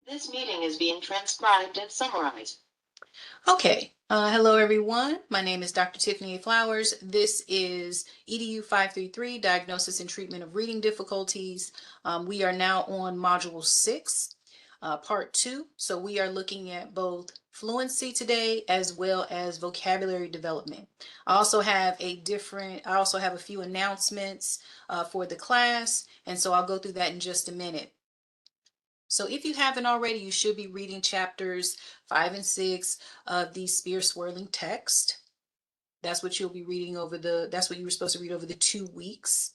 This meeting is being transcribed and summarized. Okay. Hello, everyone. My name is Dr. Tiffany Flowers. This is EDU 533, Diagnosis and Treatment of Reading Difficulties. We are now on Module 6, Part 2. So we are looking at both fluency today as well as vocabulary development. I also have a few announcements for the class, and so I'll go through that in just a minute. So if you haven't already, you should be reading chapters 5 and 6 of the spear swirling text. That's what you'll be reading that's what you were supposed to read over the 2 weeks.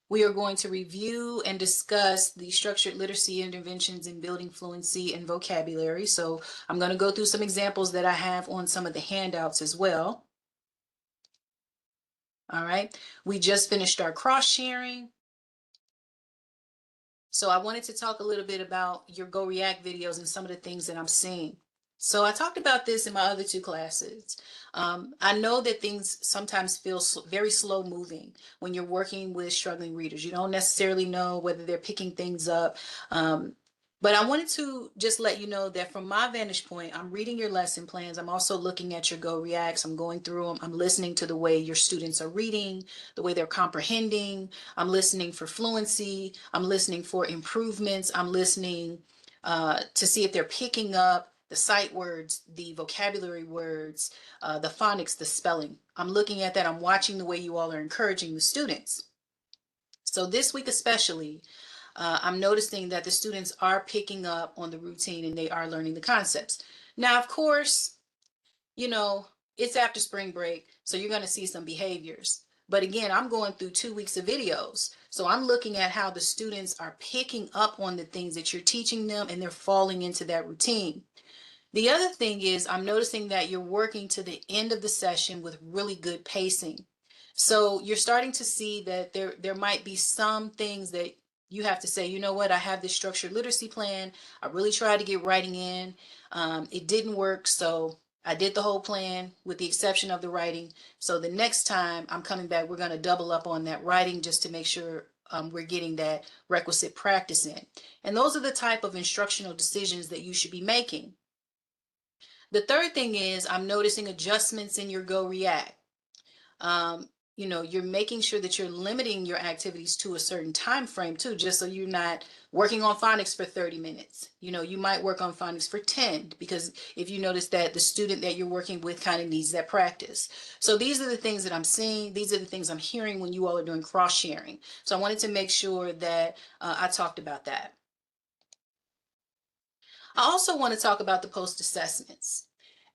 We are going to review and discuss the structured literacy interventions in building fluency and vocabulary. So I'm going to go through some examples that I have on some of the handouts as well. All right. We just finished our cross sharing. So I wanted to talk a little bit about your GoReact videos and some of the things that I'm seeing. So I talked about this in my other two classes. I know that things sometimes feel very slow moving when you're working with struggling readers. You don't necessarily know whether they're picking things up. But I wanted to just let you know that from my vantage point, I'm reading your lesson plans. I'm also looking at your GoReacts. I'm going through them. I'm listening to the way your students are reading, the way they're comprehending. I'm listening for fluency. I'm listening for improvements. I'm listening to see if they're picking up the sight words, the vocabulary words, the phonics, the spelling. I'm looking at that. I'm watching the way you all are encouraging the students. So this week especially, I'm noticing that the students are picking up on the routine and they are learning the concepts. Now, of course, you know, it's after spring break, so you're going to see some behaviors. But again, I'm going through 2 weeks of videos. So I'm looking at how the students are picking up on the things that you're teaching them and they're falling into that routine. The other thing is I'm noticing that you're working to the end of the session with really good pacing. So you're starting to see that there might be some things that you have to say, you know what, I have this structured literacy plan. I really tried to get writing in. It didn't work. So I did the whole plan with the exception of the writing. So the next time I'm coming back, we're going to double up on that writing just to make sure we're getting that requisite practice in. And those are the type of instructional decisions that you should be making. The third thing is I'm noticing adjustments in your GoReact. You're making sure that you're limiting your activities to a certain time frame too, just so you're not working on phonics for 30 minutes. You might work on phonics for 10 because if you notice that the student that you're working with kind of needs that practice. So these are the things that I'm seeing. These are the things I'm hearing when you all are doing cross sharing. So I wanted to make sure that I talked about that. I also want to talk about the post assessments.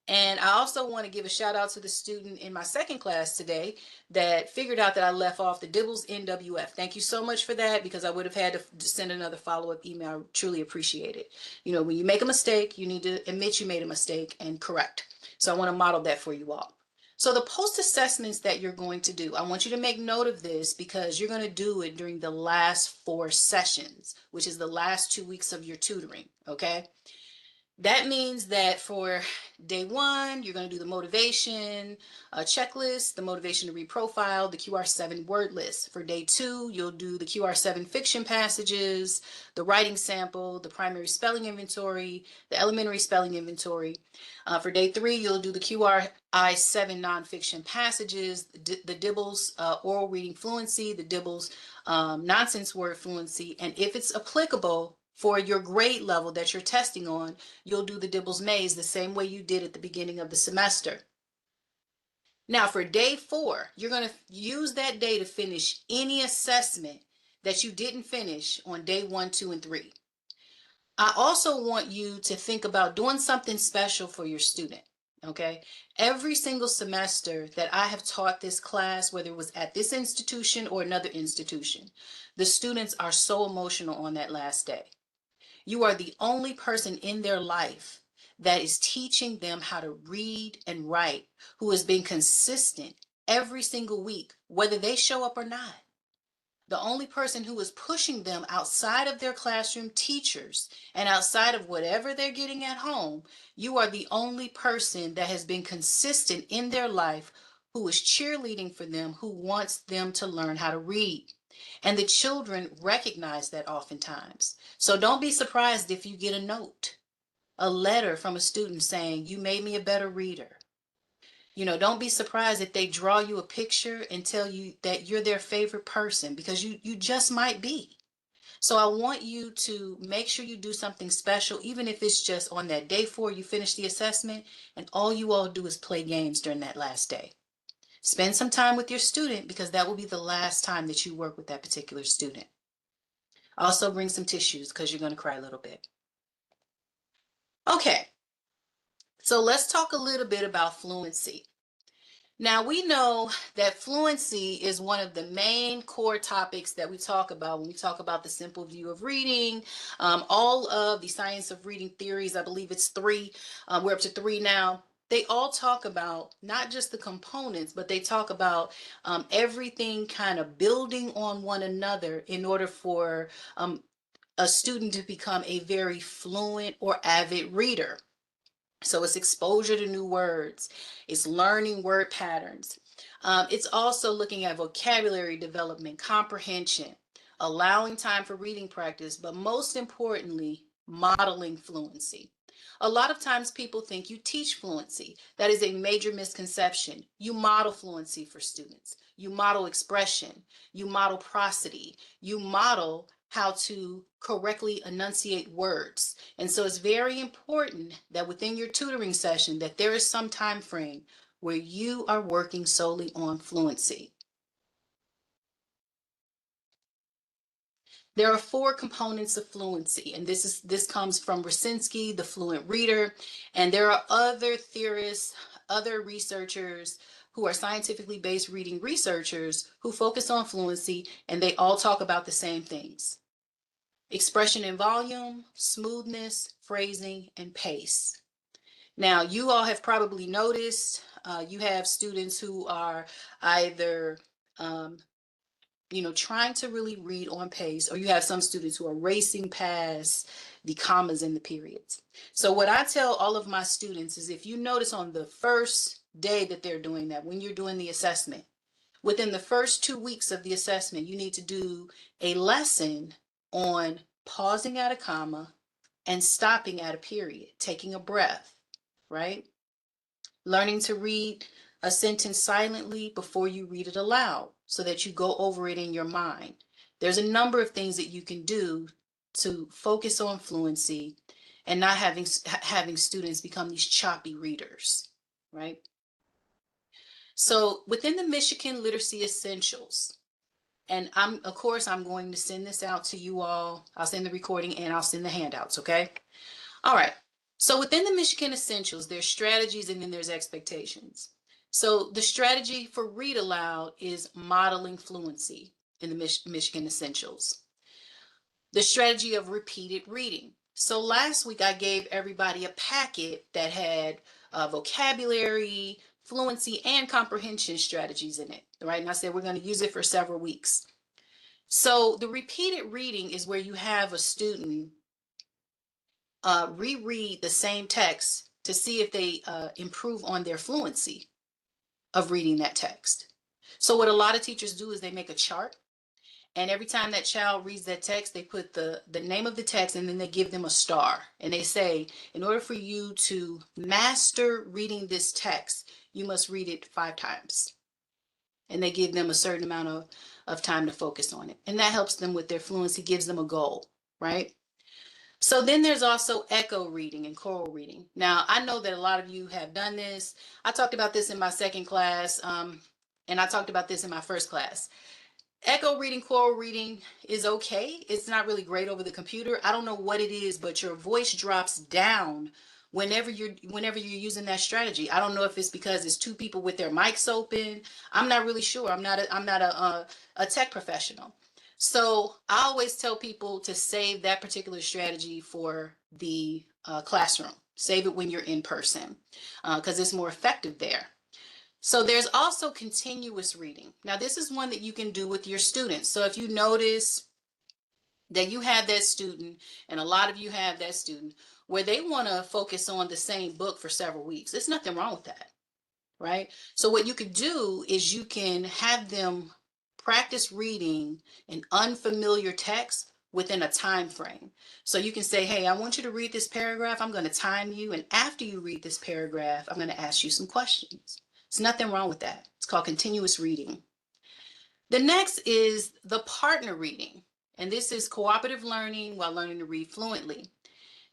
And I also want to give a shout out to the student in my second class today that figured out that I left off the Dibbles NWF. Thank you so much for that because I would have had to send another follow-up email. I truly appreciate it. When you make a mistake, you need to admit you made a mistake and correct. So I want to model that for you all. So the post assessments that you're going to do, I want you to make note of this because you're going to do it during the last 4 sessions, which is the last 2 weeks of your tutoring, okay? That means that for day 1, you're going to do the motivation checklist, the motivation to read profile, the QR7 word list. For day 2, you'll do the QR7 fiction passages, the writing sample, the primary spelling inventory, the elementary spelling inventory. For day 3, you'll do the QRI7 nonfiction passages, the Dibbles oral reading fluency, the Dibbles nonsense word fluency, and if it's applicable, for your grade level that you're testing on, you'll do the Dibbles maze the same way you did at the beginning of the semester. Now for day 4, you're going to use that day to finish any assessment that you didn't finish on day 1, 2, and 3. I also want you to think about doing something special for your student. Okay. Every single semester that I have taught this class, whether it was at this institution or another institution, the students are so emotional on that last day. You are the only person in their life that is teaching them how to read and write, who has been consistent every single week, whether they show up or not. The only person who is pushing them outside of their classroom teachers and outside of whatever they're getting at home, you are the only person that has been consistent in their life who is cheerleading for them, who wants them to learn how to read. And the children recognize that oftentimes. So don't be surprised if you get a note, a letter from a student saying, you made me a better reader. Don't be surprised if they draw you a picture and tell you that you're their favorite person, because you just might be. So I want you to make sure you do something special, even if it's just on that day 4, you finish the assessment and all you all do is play games during that last day. Spend some time with your student, because that will be the last time that you work with that particular student. Also bring some tissues, because you're going to cry a little bit. Okay, so let's talk a little bit about fluency. Now, we know that fluency is one of the main core topics that we talk about when we talk about the simple view of reading. All of the science of reading theories, I believe it's 3, we're up to 3 now. They all talk about not just the components, but they talk about everything kind of building on one another in order for a student to become a very fluent or avid reader. So it's exposure to new words, it's learning word patterns. It's also looking at vocabulary development, comprehension, allowing time for reading practice, but most importantly, modeling fluency. A lot of times people think you teach fluency. That is a major misconception. You model fluency for students. You model expression. You model prosody. You model how to correctly enunciate words. And so it's very important that within your tutoring session that there is some time frame where you are working solely on fluency. There are 4 components of fluency, and this comes from Rosinsky, the fluent reader, and there are other theorists, other researchers who are scientifically based reading researchers who focus on fluency, and they all talk about the same things: expression and volume, smoothness, phrasing, and pace. Now, you all have probably noticed you have students who are either trying to really read on pace, or you have some students who are racing past the commas and the periods. So what I tell all of my students is, if you notice on the first day that they're doing that, when you're doing the assessment, within the first 2 weeks of the assessment, you need to do a lesson on pausing at a comma and stopping at a period, taking a breath, right? Learning to read a sentence silently before you read it aloud so that you go over it in your mind. There's a number of things that you can do to focus on fluency and not having students become these choppy readers, right? So within the Michigan Literacy Essentials, and of course, I'm going to send this out to you all. I'll send the recording and I'll send the handouts, okay? All right. So within the Michigan Essentials, there's strategies and then there's expectations. So the strategy for read aloud is modeling fluency in the Michigan Essentials. The strategy of repeated reading. So last week I gave everybody a packet that had vocabulary, fluency, and comprehension strategies in it, right? And I said we're going to use it for several weeks. So the repeated reading is where you have a student reread the same text to see if they improve on their fluency of reading that text. So what a lot of teachers do is they make a chart, and every time that child reads that text, they put the name of the text and then they give them a star. And they say, in order for you to master reading this text, you must read it 5 times. And they give them a certain amount of time to focus on it. And that helps them with their fluency, gives them a goal, right? So then there's also echo reading and choral reading. Now, I know that a lot of you have done this. I talked about this in my second class, and I talked about this in my first class. Echo reading, choral reading is okay. It's not really great over the computer. I don't know what it is, but your voice drops down whenever you're using that strategy. I don't know if it's because it's 2 people with their mics open. I'm not really sure. I'm not a tech professional. So I always tell people to save that particular strategy for the classroom. Save it when you're in person, because it's more effective there. So there's also continuous reading. Now, this is one that you can do with your students. So if you notice that you have that student, and a lot of you have that student, where they want to focus on the same book for several weeks, there's nothing wrong with that, right? So what you could do is you can have them practice reading an unfamiliar text within a time frame. So you can say, hey, I want you to read this paragraph. I'm going to time you. And after you read this paragraph, I'm going to ask you some questions. There's nothing wrong with that. It's called continuous reading. The next is the partner reading. And this is cooperative learning while learning to read fluently.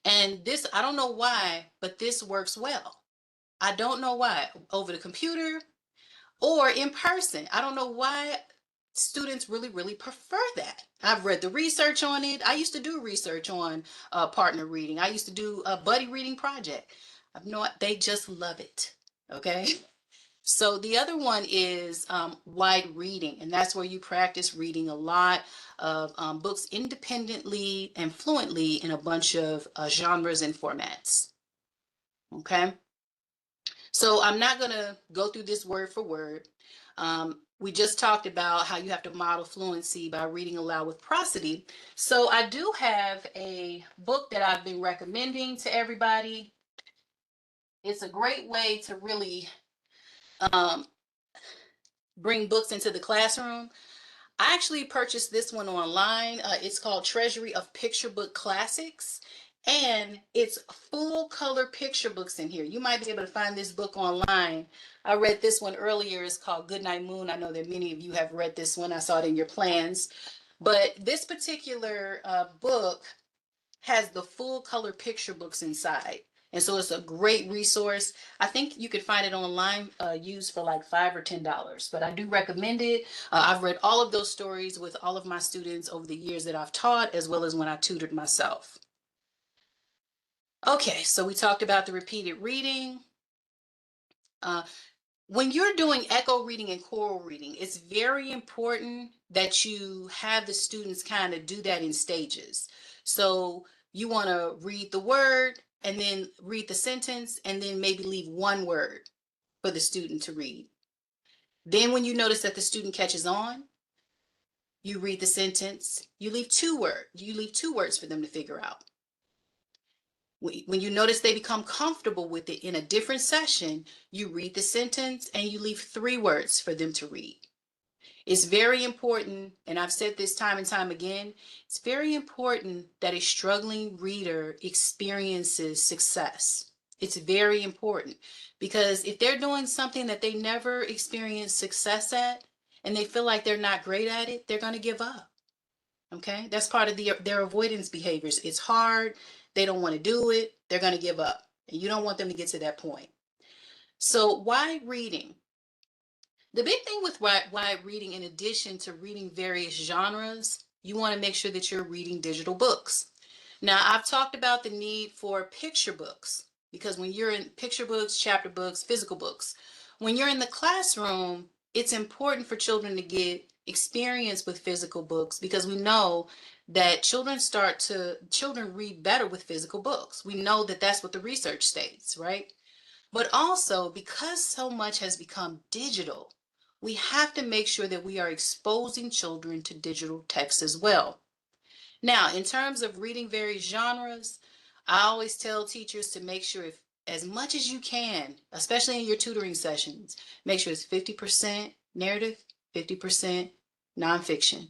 And this, I don't know why, but this works well. I don't know why. Over the computer or in person. I don't know why students really prefer that. I've read the research on it. I used to do research on partner reading. I used to do a buddy reading project. They just love it. Okay. So the other one is wide reading, and that's where you practice reading a lot of books independently and fluently in a bunch of genres and formats. Okay. So I'm not going to go through this word for word. We just talked about how you have to model fluency by reading aloud with prosody. So I do have a book that I've been recommending to everybody. It's a great way to really bring books into the classroom. I actually purchased this one online. It's called Treasury of Picture Book Classics. And it's full color picture books in here. You might be able to find this book online. I read this one earlier. It's called Goodnight Moon. I know that many of you have read this one. I saw it in your plans. But this particular book has the full color picture books inside. And so it's a great resource. I think you could find it online used for like $5 or $10, but I do recommend it. I've read all of those stories with all of my students over the years that I've taught, as well as when I tutored myself. Okay, so we talked about the repeated reading. When you're doing echo reading and choral reading, it's very important that you have the students kind of do that in stages. So you want to read the word and then read the sentence and then maybe leave one word for the student to read. Then when you notice that the student catches on, you read the sentence, you leave two words for them to figure out. When you notice they become comfortable with it in a different session, you read the sentence and you leave 3 words for them to read. It's very important, and I've said this time and time again, it's very important that a struggling reader experiences success. It's very important because if they're doing something that they never experienced success at and they feel like they're not great at it, they're going to give up. Okay, that's part of their avoidance behaviors. It's hard. They don't want to do it. They're going to give up. And you don't want them to get to that point. So why reading? The big thing with why reading, in addition to reading various genres, you want to make sure that you're reading digital books. Now, I've talked about the need for picture books because when you're in picture books, chapter books, physical books, when you're in the classroom, it's important for children to get experience with physical books because we know that children read better with physical books. We know that that's what the research states, right? But also because so much has become digital, we have to make sure that we are exposing children to digital text as well. Now, in terms of reading various genres, I always tell teachers to make sure if as much as you can, especially in your tutoring sessions, make sure it's 50% narrative, 50% nonfiction,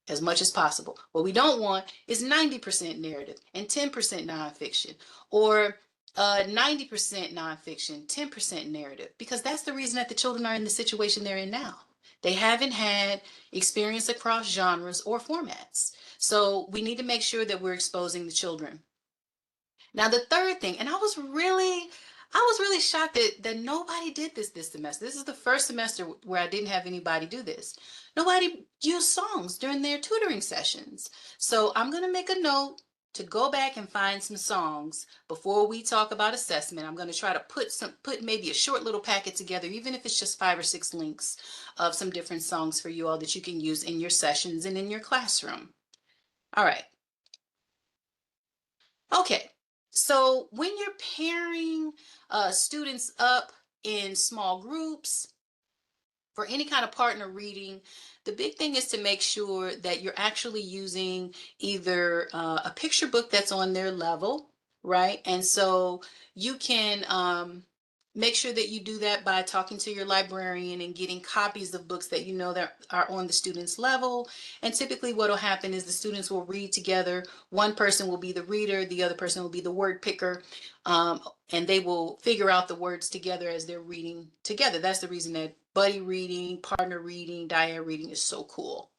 as much as possible. What we don't want is 90% narrative and 10% nonfiction, or 90% nonfiction, 10% narrative, because that's the reason that the children are in the situation they're in now. They haven't had experience across genres or formats. So we need to make sure that we're exposing the children. Now, the third thing, and I was really shocked that nobody did this semester. This is the first semester where I didn't have anybody do this. Nobody used songs during their tutoring sessions. So I'm going to make a note to go back and find some songs before we talk about assessment. I'm going to try to put maybe a short little packet together, even if it's just 5 or 6 links of some different songs for you all that you can use in your sessions and in your classroom. All right. Okay. So when you're pairing students up in small groups for any kind of partner reading, the big thing is to make sure that you're actually using either a picture book that's on their level, right? And so you can make sure that you do that by talking to your librarian and getting copies of books that you know that are on the student's level. And typically what will happen is the students will read together. One person will be the reader, the other person will be the word picker, and they will figure out the words together as they're reading together. That's the reason that buddy reading, partner reading, dyad reading is so cool.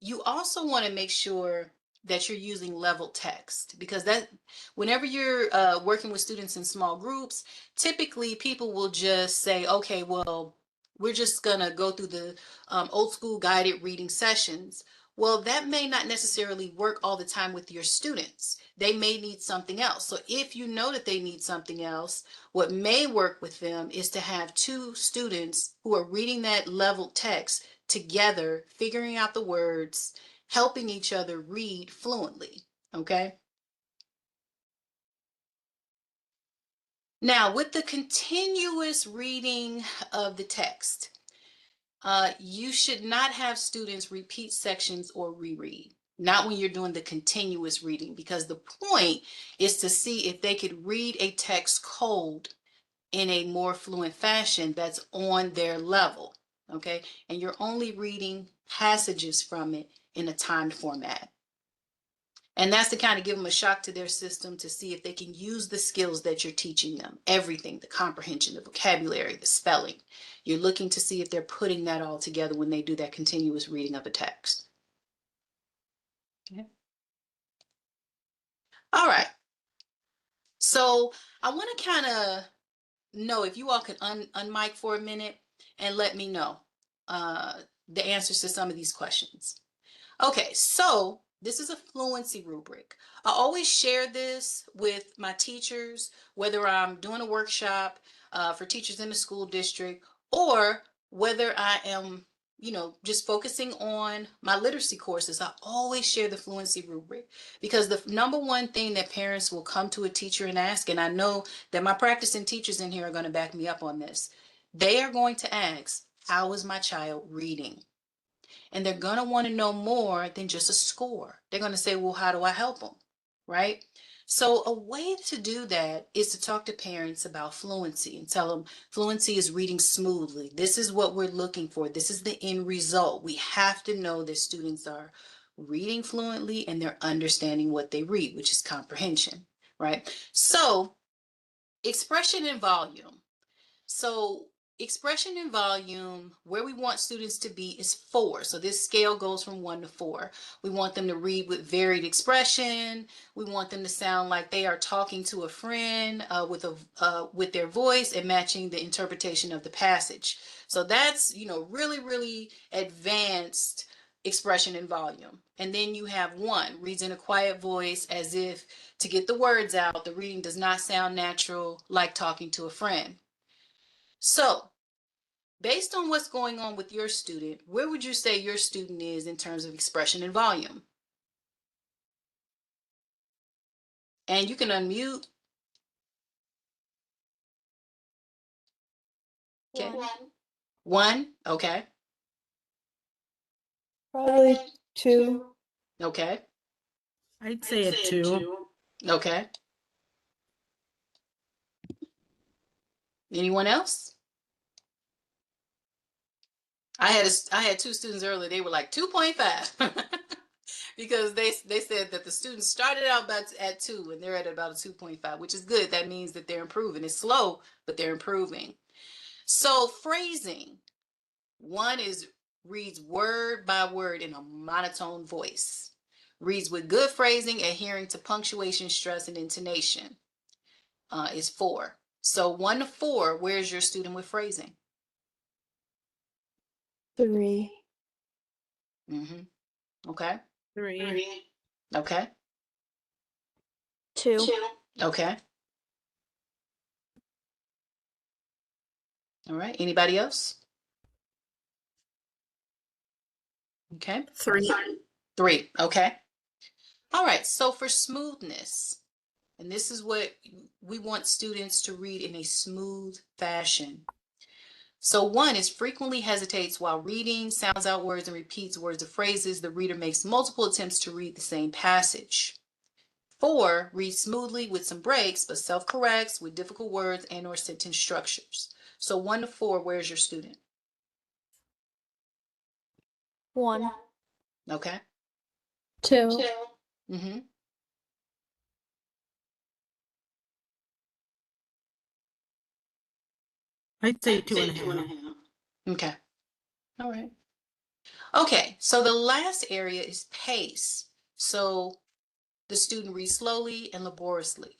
You also want to make sure that you're using level text, because that whenever you're working with students in small groups, typically people will just say, okay, well, we're just gonna go through the old school guided reading sessions. Well, that may not necessarily work all the time with your students. They may need something else. So if you know that they need something else, what may work with them is to have two students who are reading that level text together, figuring out the words, helping each other read fluently, okay? Now, with the continuous reading of the text, you should not have students repeat sections or reread. Not when you're doing the continuous reading, because the point is to see if they could read a text cold in a more fluent fashion that's on their level, okay? And you're only reading passages from it in a timed format. And that's to kind of give them a shock to their system to see if they can use the skills that you're teaching them. Everything, the comprehension, the vocabulary, the spelling. You're looking to see if they're putting that all together when they do that continuous reading of a text. Okay. All right. So I want to kind of know if you all can unmic for a minute and let me know the answers to some of these questions. Okay, so this is a fluency rubric. I always share this with my teachers, whether I'm doing a workshop for teachers in the school district, or whether I am, just focusing on my literacy courses. I always share the fluency rubric, because the number one thing that parents will come to a teacher and ask, and I know that my practicing teachers in here are going to back me up on this, they are going to ask, how is my child reading? And they're going to want to know more than just a score. They're going to say, well, how do I help them? Right? So a way to do that is to talk to parents about fluency and tell them fluency is reading smoothly. This is what we're looking for. This is the end result. We have to know that students are reading fluently and they're understanding what they read, which is comprehension, right? So expression and volume. So expression and volume, where we want students to be is 4. So this scale goes from 1 to 4. We want them to read with varied expression. We want them to sound like they are talking to a friend with their voice and matching the interpretation of the passage. So that's, really, really advanced expression and volume. And then you have 1, reads in a quiet voice as if to get the words out. The reading does not sound natural, like talking to a friend. So, based on what's going on with your student, where would you say your student is in terms of expression and volume? And you can unmute. Okay. 1, okay. Probably 2. Okay. I'd say a 2. Okay. Anyone else? I had 2 students earlier. They were like 2.5 because they said that the students started out at 2 and they're at about a 2.5, which is good. That means that they're improving. It's slow, but they're improving. So phrasing, 1 reads word by word in a monotone voice. Reads with good phrasing, adhering to punctuation, stress, and intonation. Is 4. So 1 to 4, where's your student with phrasing? 3. Okay. 3. Okay. 2. Okay. All right. Anybody else? Okay. 3. 3. Okay. All right. So for smoothness, and this is what we want students to read in a smooth fashion. So 1 is frequently hesitates while reading, sounds out words and repeats words or phrases. The reader makes multiple attempts to read the same passage. 4, reads smoothly with some breaks, but self-corrects with difficult words and or sentence structures. So 1 to 4, where's your student? 1, Okay. 2, Mm-hmm. I'd say 2.5. Okay. All right. Okay. So the last area is pace. So the student reads slowly and laboriously.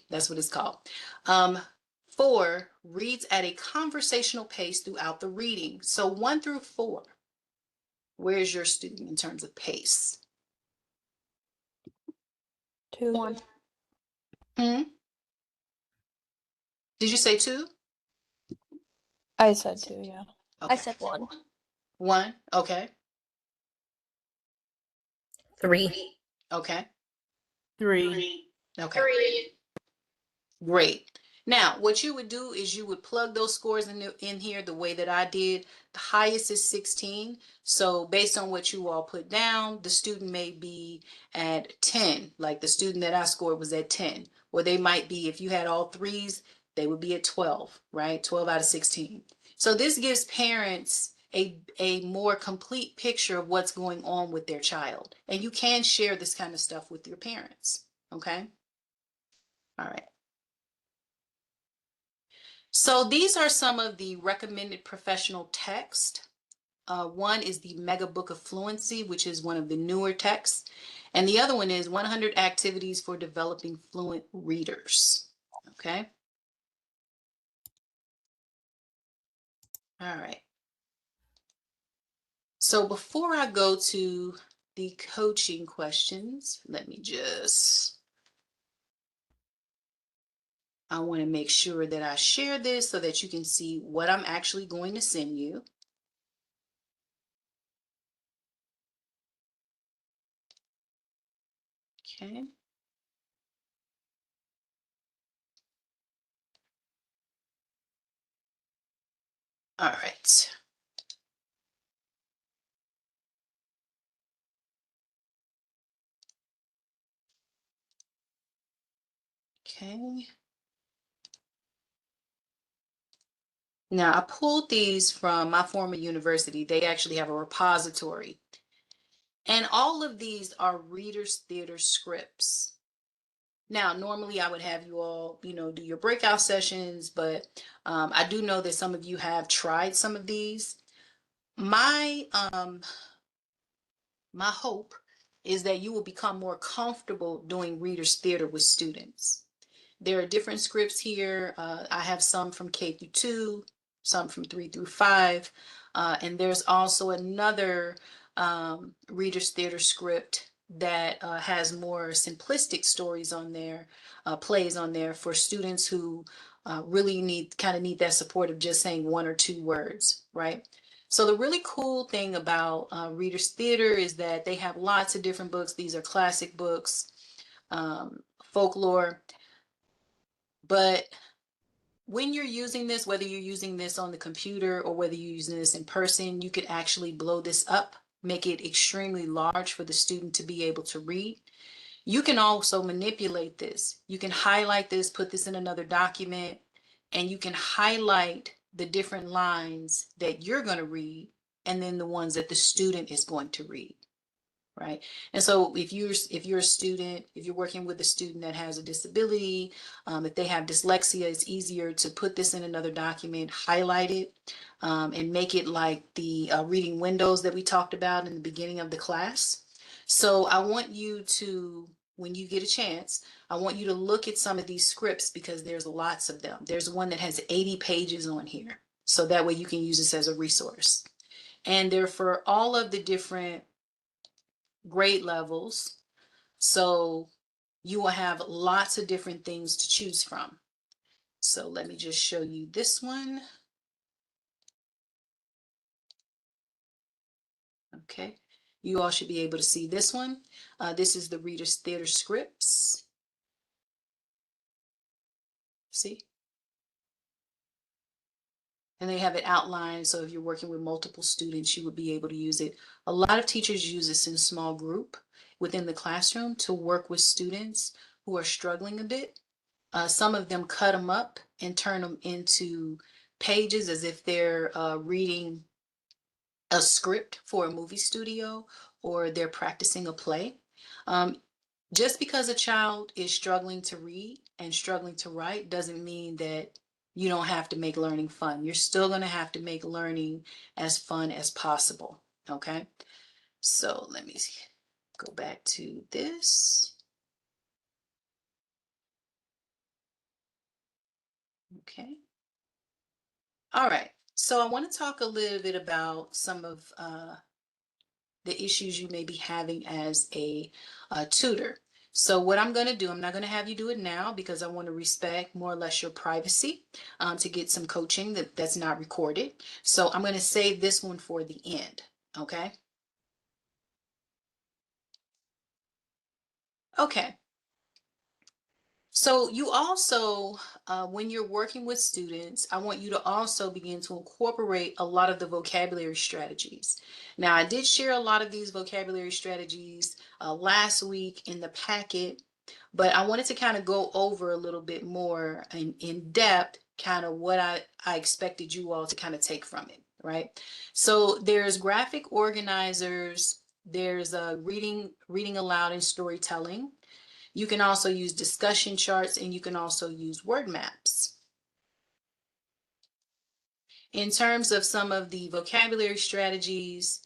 That's what it's called. 4, reads at a conversational pace throughout the reading. So 1 through 4, where's your student in terms of pace? 2, 1, Hmm? Did you say 2? I said 2, yeah. Okay. I said 1. 1. Okay. 3. Okay. 3. Okay. Great. Now, what you would do is you would plug those scores in here the way that I did. The highest is 16. So based on what you all put down, the student may be at 10. Like the student that I scored was at 10. Or they might be, if you had all 3s, they would be at 12, right? 12 out of 16. So this gives parents a more complete picture of what's going on with their child. And you can share this kind of stuff with your parents, okay? All right. So these are some of the recommended professional text. One is the Mega Book of Fluency, which is one of the newer texts. And the other one is 100 Activities for Developing Fluent Readers. Okay. All right. So before I go to the coaching questions, I want to make sure that I share this so that you can see what I'm actually going to send you. Okay. All right. Okay. Now, I pulled these from my former university. They actually have a repository. And all of these are Reader's Theater scripts. Now, normally I would have you all, do your breakout sessions, but I do know that some of you have tried some of these. My hope is that you will become more comfortable doing Reader's Theater with students. There are different scripts here. I have some from K through 2, some from 3 through 5. And there's also another Reader's Theater script that has more simplistic stories on there, plays on there for students who really need that support of just saying 1 or 2 words, right? So the really cool thing about Reader's Theater is that they have lots of different books. These are classic books, folklore. But when you're using this, whether you're using this on the computer or whether you're using this in person, you could actually blow this up, make it extremely large for the student to be able to read. You can also manipulate this. You can highlight this, put this in another document, and you can highlight the different lines that you're going to read and then the ones that the student is going to read. Right. And so if you're a student, if you're working with a student that has a disability, if they have dyslexia, it's easier to put this in another document, highlight it, and make it like the reading windows that we talked about in the beginning of the class. So I want you to, when you get a chance, I want you to look at some of these scripts because there's lots of them. There's one that has 80 pages on here. So that way you can use this as a resource. And they're for all of the different grade levels. So you will have lots of different things to choose from. So let me just show you this one. Okay, you all should be able to see this one. This is the Reader's Theater scripts. See? And they have it outlined, so if you're working with multiple students, you would be able to use it. A lot of teachers use this in small group. within the classroom to work with students who are struggling a bit. Some of them cut them up and turn them into pages as if they're reading a script for a movie studio or they're practicing a play. Um, just because a child is struggling to read and struggling to write doesn't mean that you don't have to make learning fun. You're still going to have to make learning as fun as possible. Okay. So let me go back to this. Okay. All right. So I want to talk a little bit about some of the issues you may be having as a tutor. So what I'm going to do, I'm not going to have you do it now because I want to respect more or less your privacy to get some coaching that's not recorded. So I'm going to save this one for the end. Okay. Okay. So you also, when you're working with students, I want you to also begin to incorporate a lot of the vocabulary strategies. Now, I did share a lot of these vocabulary strategies last week in the packet, but I wanted to kind of go over a little bit more in depth, kind of what I expected you all to kind of take from it, right? So there's graphic organizers, there's reading aloud and storytelling. You can also use discussion charts and you can also use word maps. In terms of some of the vocabulary strategies,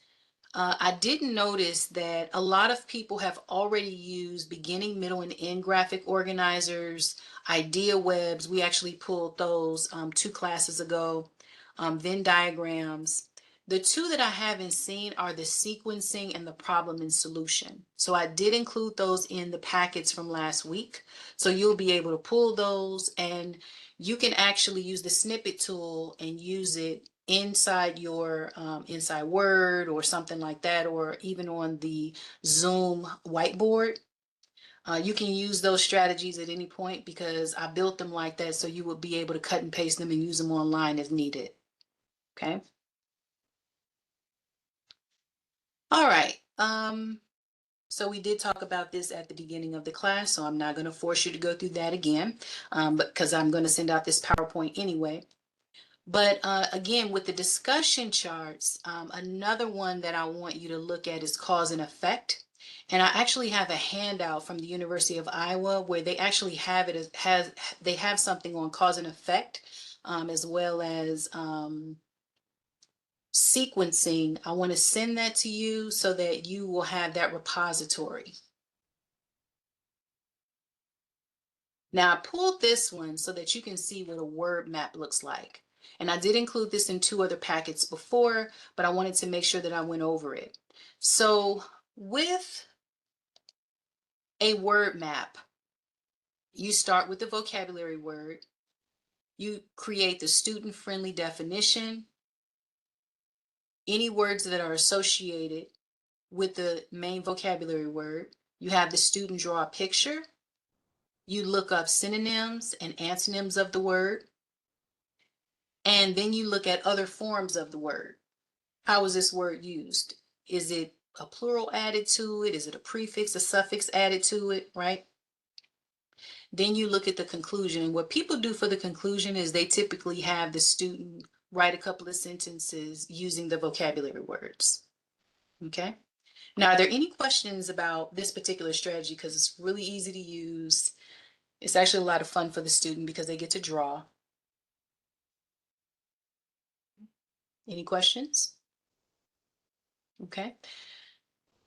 I did notice that a lot of people have already used beginning, middle, and end graphic organizers, idea webs. We actually pulled those 2 classes ago, Venn diagrams. The 2 that I haven't seen are the sequencing and the problem and solution. So I did include those in the packets from last week. So you'll be able to pull those and you can actually use the snippet tool and use it inside your inside Word or something like that, or even on the Zoom whiteboard. You can use those strategies at any point because I built them like that so you would be able to cut and paste them and use them online as needed. Okay. All right. So we did talk about this at the beginning of the class, so I'm not going to force you to go through that again, but because I'm going to send out this PowerPoint anyway. But again, with the discussion charts, another one that I want you to look at is cause and effect. And I actually have a handout from the University of Iowa where they actually have it they have something on cause and effect, as well as sequencing. I want to send that to you so that you will have that repository. Now I pulled this one so that you can see what a word map looks like. And I did include this in 2 other packets before, but I wanted to make sure that I went over it. So with a word map, you start with the vocabulary word. You create the student-friendly definition, any words that are associated with the main vocabulary word. You have the student draw a picture. You look up synonyms and antonyms of the word. And then you look at other forms of the word. How is this word used? Is it a plural added to it? Is it a prefix, a suffix added to it, right? Then you look at the conclusion. And what people do for the conclusion is they typically have the student write a couple of sentences using the vocabulary words. Okay. Now, are there any questions about this particular strategy? Because it's really easy to use. It's actually a lot of fun for the student because they get to draw. Any questions? Okay.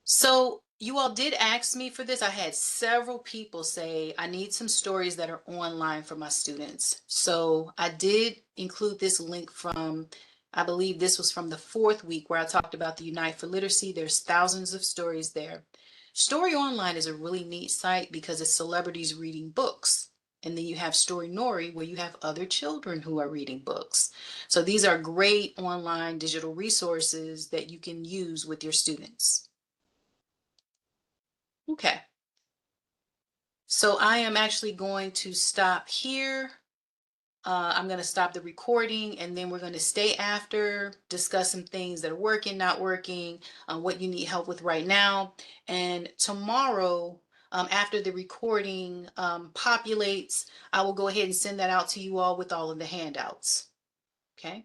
So you all did ask me for this. I had several people say, I need some stories that are online for my students. So I did include this link from, I believe this was from the 4th week where I talked about the Unite for Literacy. There's thousands of stories there. Story Online is a really neat site because it's celebrities reading books. And then you have Story Nori where you have other children who are reading books. So these are great online digital resources that you can use with your students. Okay. So I am actually going to stop here I'm going to stop the recording, and then we're going to stay after, discuss some things that are working, not working, what you need help with right now. And tomorrow, after the recording populates, I will go ahead and send that out to you all with all of the handouts. Okay.